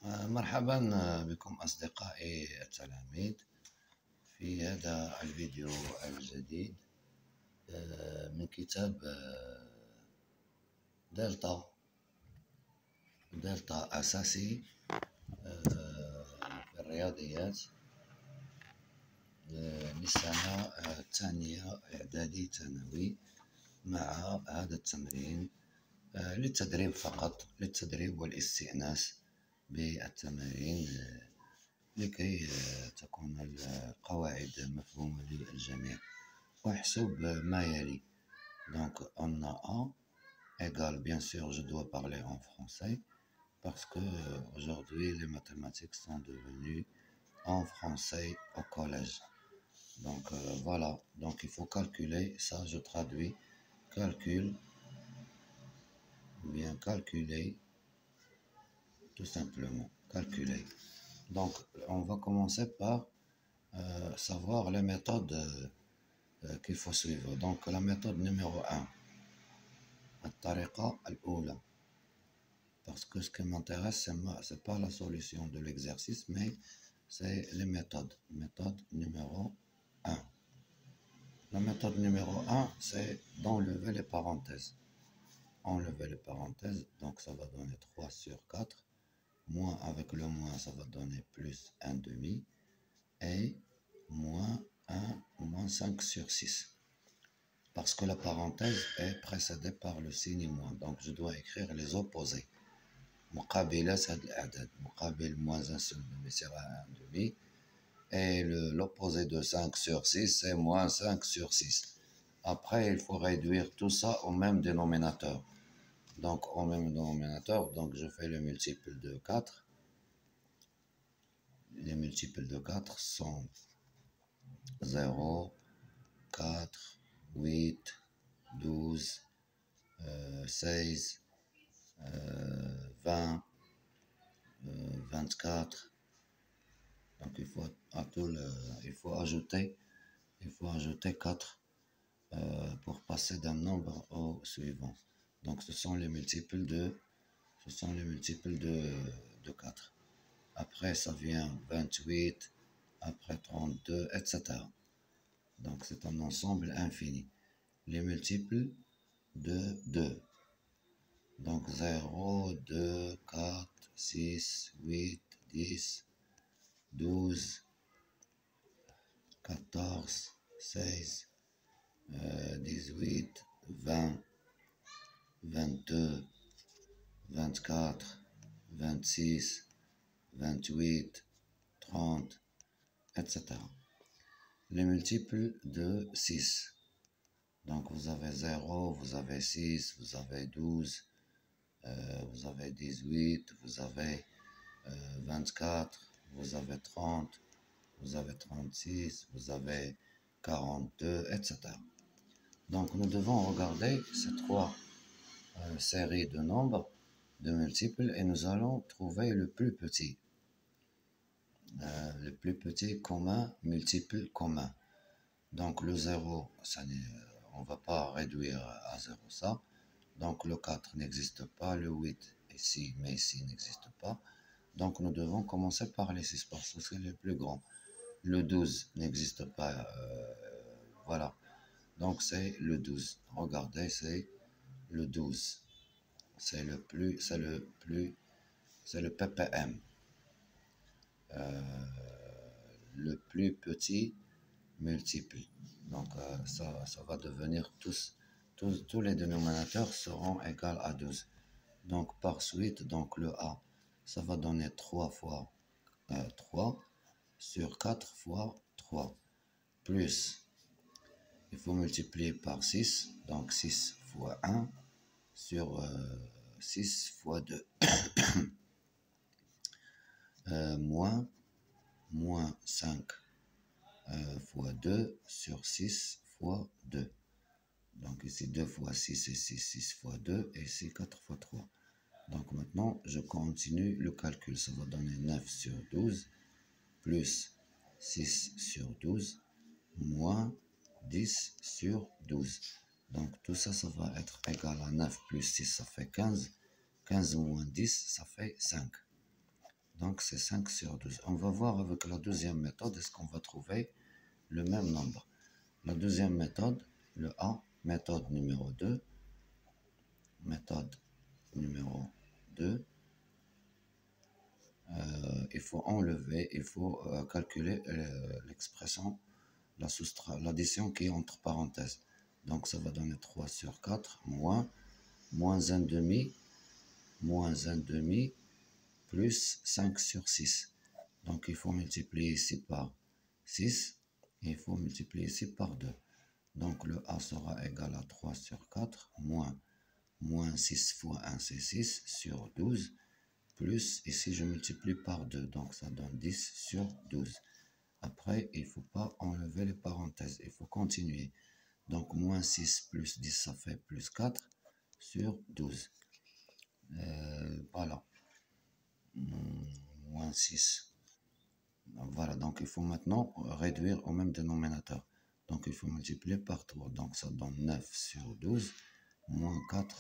مرحبا بكم أصدقائي التلاميذ في هذا الفيديو الجديد من كتاب دلتا أساسي في الرياضيات للسنة الثانية إعدادي ثانوي. مع هذا التمرين للتدريب فقط، للتدريب والاستئناس بالتمارين لكي تكون القواعد مفهومة للجميع. أحسب ما يلي. Donc on a A égale, bien sûr je dois parler en français parce que aujourd'hui les mathématiques sont devenues en français au collège. Donc voilà, donc il faut calculer, ça je traduis, calcul, bien calculer, tout simplement, calculer. Donc on va commencer par savoir les méthodes qu'il faut suivre. Donc la méthode numéro 1, الطريقة الأولى, parce que ce qui m'intéresse c'est pas la solution de l'exercice mais c'est les méthodes. Méthode numéro 1. La méthode numéro 1, c'est d'enlever les parenthèses. Enlever les parenthèses, donc ça va donner 3 sur 4. Moins avec le moins, ça va donner plus 1 demi. Et moins 1, moins 5 sur 6. Parce que la parenthèse est précédée par le signe moins. Donc je dois écrire les opposés. مقابلات هاد الأعداد. مقابل moins 1 sur 2 sera 1 demi. Et l'opposé de 5 sur 6, c'est moins 5 sur 6. Après, il faut réduire tout ça au même dénominateur. Donc, au même dénominateur, donc je fais le multiple de 4. Les multiples de 4 sont 0, 4, 8, 12, 16, 20, 24. Donc il faut ajouter 4 pour passer d'un nombre au suivant. Donc ce sont les multiples de 4. Après ça vient 28, après 32, etc. Donc c'est un ensemble infini. Les multiples de 2. Donc 0, 2, 4, 6, 8, 10, 12, 14, 16, 18, 20, 22, 24, 26, 28, 30, etc. Les multiples de 6. Donc vous avez 0, vous avez 6, vous avez 12, vous avez 18, vous avez 24, vous avez 30, vous avez 36, vous avez 42, etc. Donc nous devons regarder ces trois séries de nombres, de multiples, et nous allons trouver le plus petit commun, multiple commun. Donc le 0, on ne va pas réduire à 0 ça. Donc le 4 n'existe pas, le 8 ici, mais ici n'existe pas. Donc nous devons commencer par les 6 parce que c'est le plus grand. Le 12 n'existe pas, voilà. Donc c'est le 12. Regardez, c'est le 12. C'est le ppm. Le plus petit multiple. Donc ça va devenir tous les dénominateurs seront égaux à 12. Donc par suite, donc le A, ça va donner 3 fois 3 sur 4 fois 3. Plus, il faut multiplier par 6, donc 6 fois 1 sur 6 fois 2. Moins 5 fois 2 sur 6 fois 2. Donc ici 2 fois 6 et 6 fois 2 et ici 4 fois 3. Donc maintenant je continue le calcul. Ça va donner 9 sur 12 plus 6 sur 12 moins 10 sur 12. Donc tout ça, ça va être égal à 9 plus 6, ça fait 15. 15 moins 10, ça fait 5. Donc c'est 5 sur 12. On va voir avec la deuxième méthode, est-ce qu'on va trouver le même nombre. La deuxième méthode, le A, méthode numéro 2. Méthode numéro 2. Il faut enlever, il faut calculer l'expression, l'addition qui est entre parenthèses. Donc ça va donner 3 sur 4 moins 1 demi, moins 1 demi, plus 5 sur 6. Donc il faut multiplier ici par 6 et il faut multiplier ici par 2. Donc le A sera égal à 3 sur 4 moins 6 fois 1 c'est 6 sur 12 plus ici je multiplie par 2 donc ça donne 10 sur 12. Après il ne faut pas enlever les parenthèses, il faut continuer. Donc moins 6 plus 10 ça fait plus 4 sur 12. Voilà. Moins 6. Voilà, donc il faut maintenant réduire au même dénominateur. Donc il faut multiplier par 3. Donc ça donne 9 sur 12, moins 4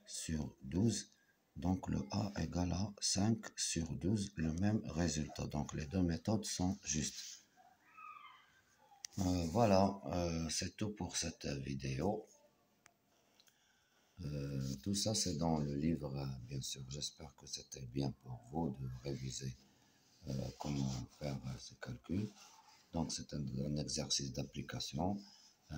sur 12. Donc le A égale à 5 sur 12, le même résultat. Donc les deux méthodes sont justes. Voilà, c'est tout pour cette vidéo. Tout ça c'est dans le livre, bien sûr. J'espère que c'était bien pour vous de réviser comment faire ces calculs. Donc c'est un exercice d'application.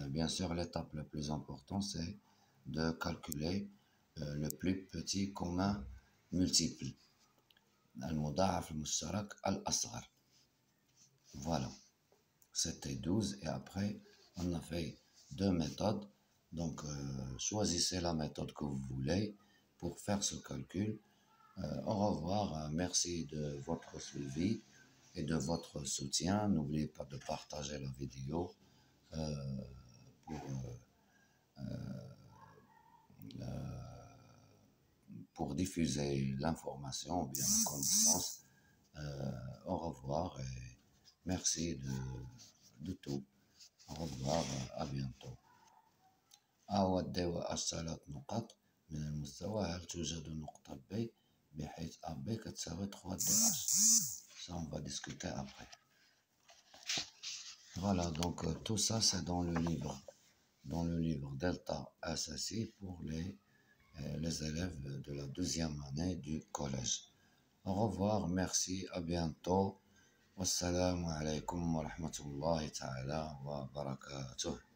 Bien sûr, l'étape la plus importante, c'est de calculer le plus petit commun multiple. المضاعف المشترك الأصغر. Voilà, c'était 12 et après on a fait deux méthodes. Donc choisissez la méthode que vous voulez pour faire ce calcul. Au revoir, merci de votre suivi et de votre soutien. N'oubliez pas de partager la vidéo pour diffuser l'information ou bien la connaissance. Au revoir et merci de tout. Au revoir, à bientôt. أود الثلاث نقط من المستوى هل توجد نقطة B بحيث AB كتساوي 3DH. Ça on va discuter après. Voilà, donc tout ça c'est dans le livre Delta SSI pour les élèves de la deuxième année du collège. Au revoir, merci, à bientôt. Wassalamu alaikum wa rahmatullahi ta'ala wa barakatuh.